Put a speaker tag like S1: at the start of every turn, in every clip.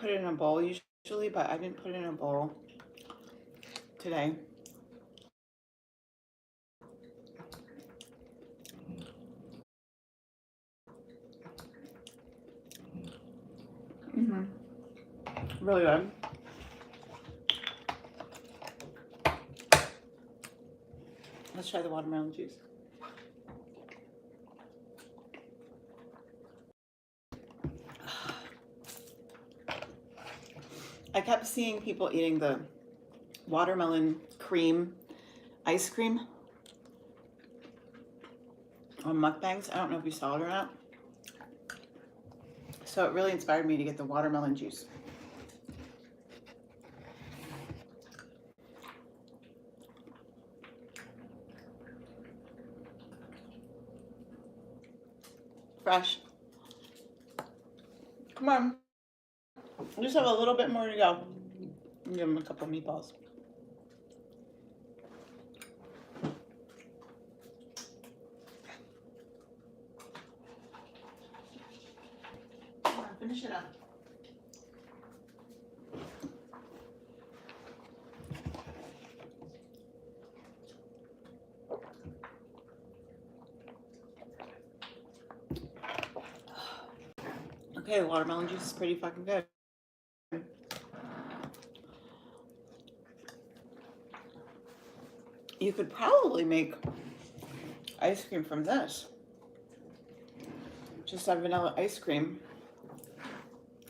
S1: put it in a bowl usually, but I didn't put it in a bowl today. Really good. Let's try the watermelon juice. I kept seeing people eating the watermelon cream ice cream on mukbangs. I don't know if you saw it or not. So it really inspired me to get the watermelon juice. Fresh. Come on. We just have a little bit more to go. Give them a couple of meatballs. Come on, finish it up. Okay, the watermelon juice is pretty fucking good. You could probably make ice cream from this. Just have vanilla ice cream.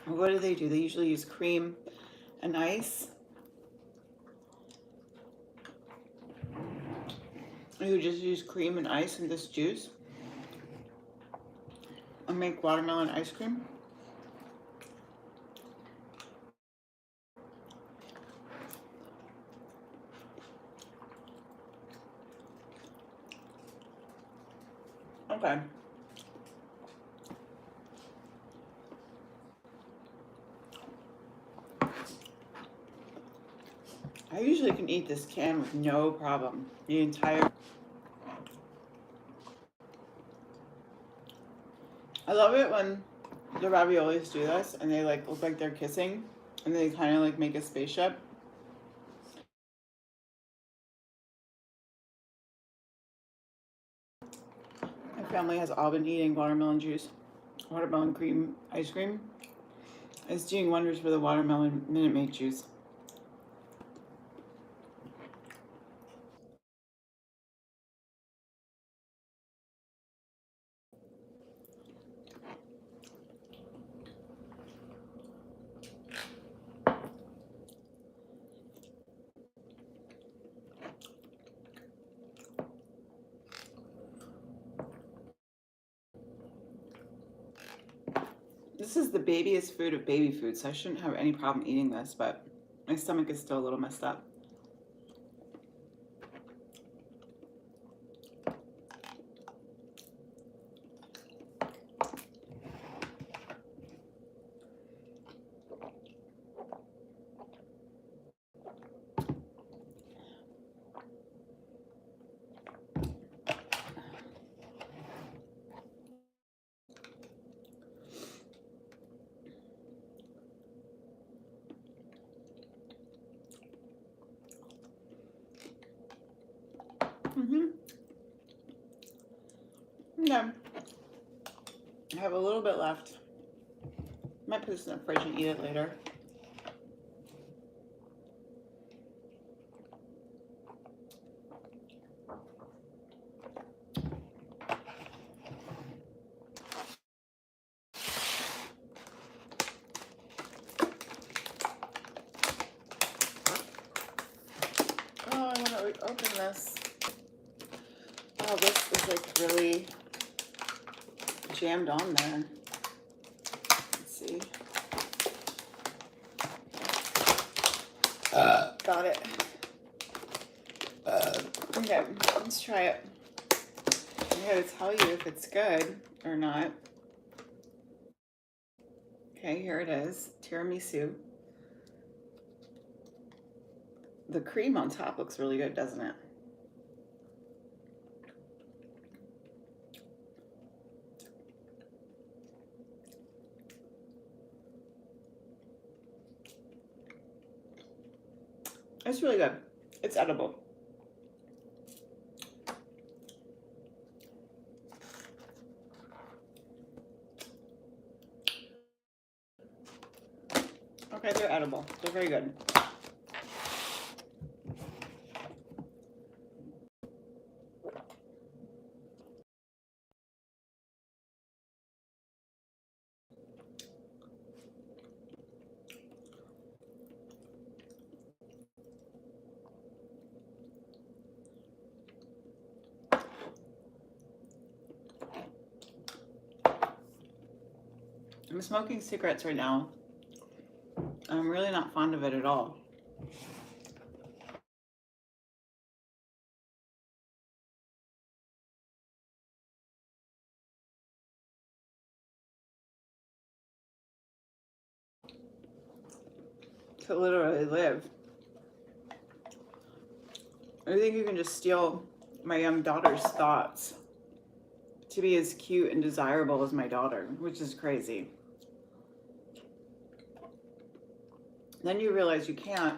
S1: What do? They usually use cream and ice. You just use cream and ice in this juice and make watermelon ice cream. Okay. I usually can eat this can with no problem. The entire... I love it when the raviolis do this and they like look like they're kissing and they kind of like make a spaceship. My family has all been eating watermelon juice, watermelon cream ice cream. It's doing wonders for the watermelon Minute Maid juice. This is the babyest food of baby food, so I shouldn't have any problem eating this, but my stomach is still a little messed up. Okay. I have a little bit left. Might put this in the fridge and eat it later. Oh, I want to open this. Oh, this is like really jammed on there. Let's see. Got it. Okay, let's try it. I gotta tell you if it's good or not. Okay, here it is. Tiramisu. The cream on top looks really good, doesn't it? It's really good. It's edible. Okay, they're edible. They're very good. I'm smoking cigarettes right now. I'm really not fond of it at all. To literally live. I think you can just steal my young daughter's thoughts to be as cute and desirable as my daughter, which is crazy. Then you realize you can't,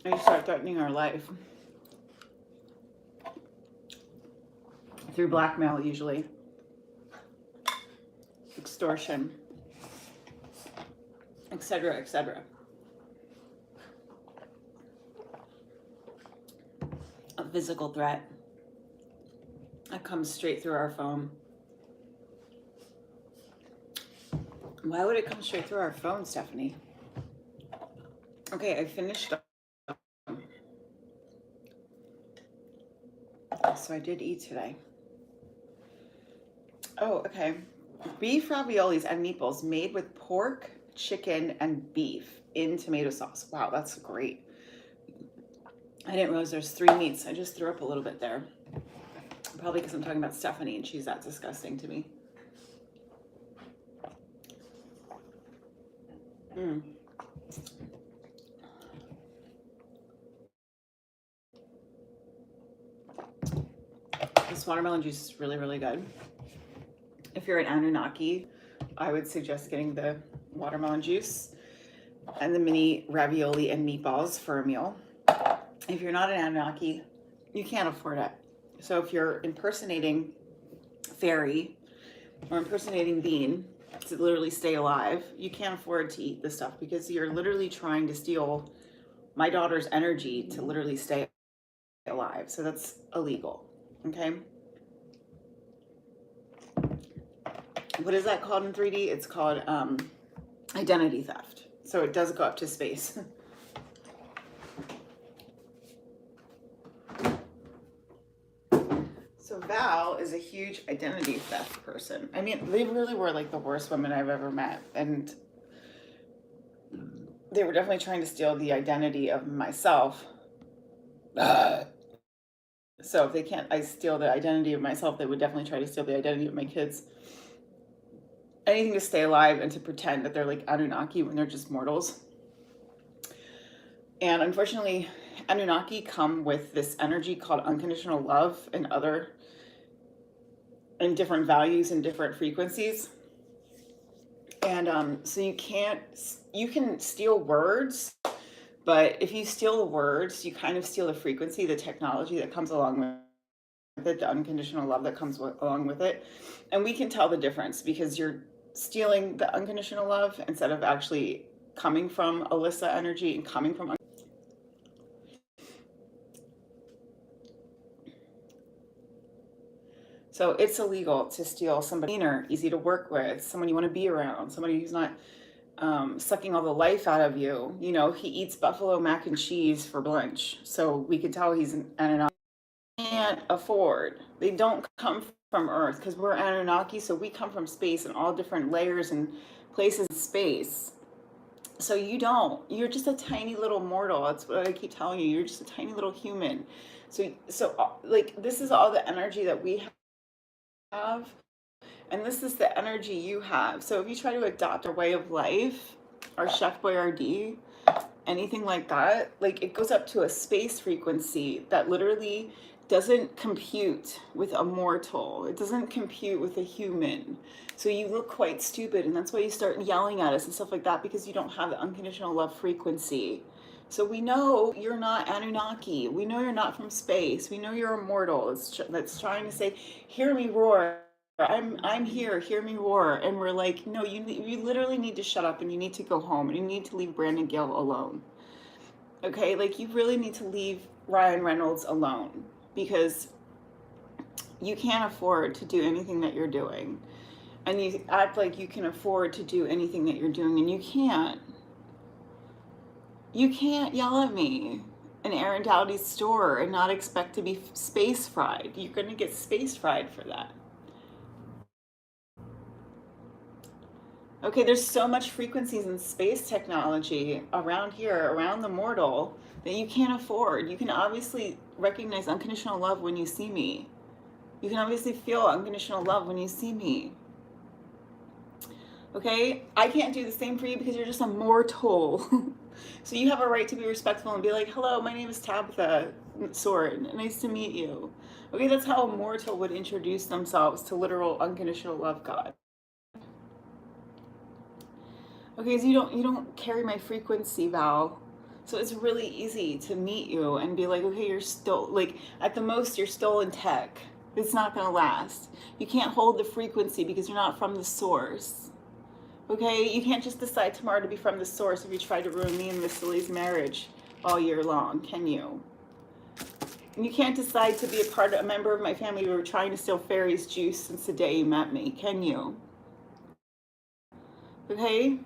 S1: and you start threatening our life through blackmail, usually extortion, etc., etc. A physical threat that comes straight through our phone. Why would it come straight through our phone, Stephanie? Okay, I finished up. So I did eat today. Oh, okay. Beef raviolis and meatballs made with pork, chicken, and beef in tomato sauce. Wow, that's great. I didn't realize there's 3 meats. I just threw up a little bit there. Probably because I'm talking about Stephanie and she's that disgusting to me. This watermelon juice is really, really good. If you're an Anunnaki, I would suggest getting the watermelon juice and the mini ravioli and meatballs for a meal. If you're not an Anunnaki, you can't afford it. So if you're impersonating Fairy or impersonating Bean to literally stay alive, you can't afford to eat this stuff because you're literally trying to steal my daughter's energy to literally stay alive. So that's illegal, okay? What is that called in 3D? It's called identity theft. So it does go up to space. So Val is a huge identity theft person. I mean, they really were like the worst women I've ever met. And they were definitely trying to steal the identity of myself. So if they can't, I steal the identity of myself, they would definitely try to steal the identity of my kids. Anything to stay alive and to pretend that they're like Anunnaki when they're just mortals. And unfortunately, Anunnaki come with this energy called unconditional love and different values and different frequencies. And so you can steal words, but if you steal the words, you kind of steal the frequency, the technology that comes along with it, the unconditional love that comes along with it. And we can tell the difference because you're stealing the unconditional love instead of actually coming from Alyssa energy and coming from. So it's illegal to steal somebody cleaner, easy to work with, someone you want to be around, somebody who's not sucking all the life out of you. You know, he eats buffalo mac and cheese for lunch, so we could tell he's an Anunnaki. Can't afford. They don't come from Earth because we're Anunnaki, so we come from space and all different layers and places in space. So you don't. You're just a tiny little mortal. That's what I keep telling you. You're just a tiny little human. So like this is all the energy that we have, and this is the energy you have. So if you try to adopt our way of life, our Chef Boyardee, anything like that, like it goes up to a space frequency that literally doesn't compute with a mortal. It doesn't compute with a human. So you look quite stupid, and that's why you start yelling at us and stuff like that, because you don't have the unconditional love frequency. So we know you're not Anunnaki. We know you're not from space. We know you're immortal. That's trying to say, hear me roar. I'm here. Hear me roar. And we're like, no, you literally need to shut up, and you need to go home, and you need to leave Brandon Gale alone. Okay, like you really need to leave Ryan Reynolds alone, because you can't afford to do anything that you're doing. And you act like you can afford to do anything that you're doing, and you can't. You can't yell at me in Aaron Dowdy's store and not expect to be space fried. You're going to get space fried for that. Okay, there's so much frequencies in space technology around here, around the mortal, that you can't afford. You can obviously recognize unconditional love when you see me. You can obviously feel unconditional love when you see me. Okay, I can't do the same for you because you're just a mortal. So you have a right to be respectful and be like, hello, my name is Tabitha Sword. Nice to meet you. Okay, that's how a mortal would introduce themselves to literal unconditional love God. Okay, so you don't carry my frequency, Val. So it's really easy to meet you and be like, okay, you're still, like, at the most, you're still in tech. It's not going to last. You can't hold the frequency because you're not from the source. Okay, you can't just decide tomorrow to be from the source if you try to ruin me and Miss Lily's marriage all year long, can you? And you can't decide to be a member of my family who were trying to steal Fairy's juice since the day you met me, can you? Okay?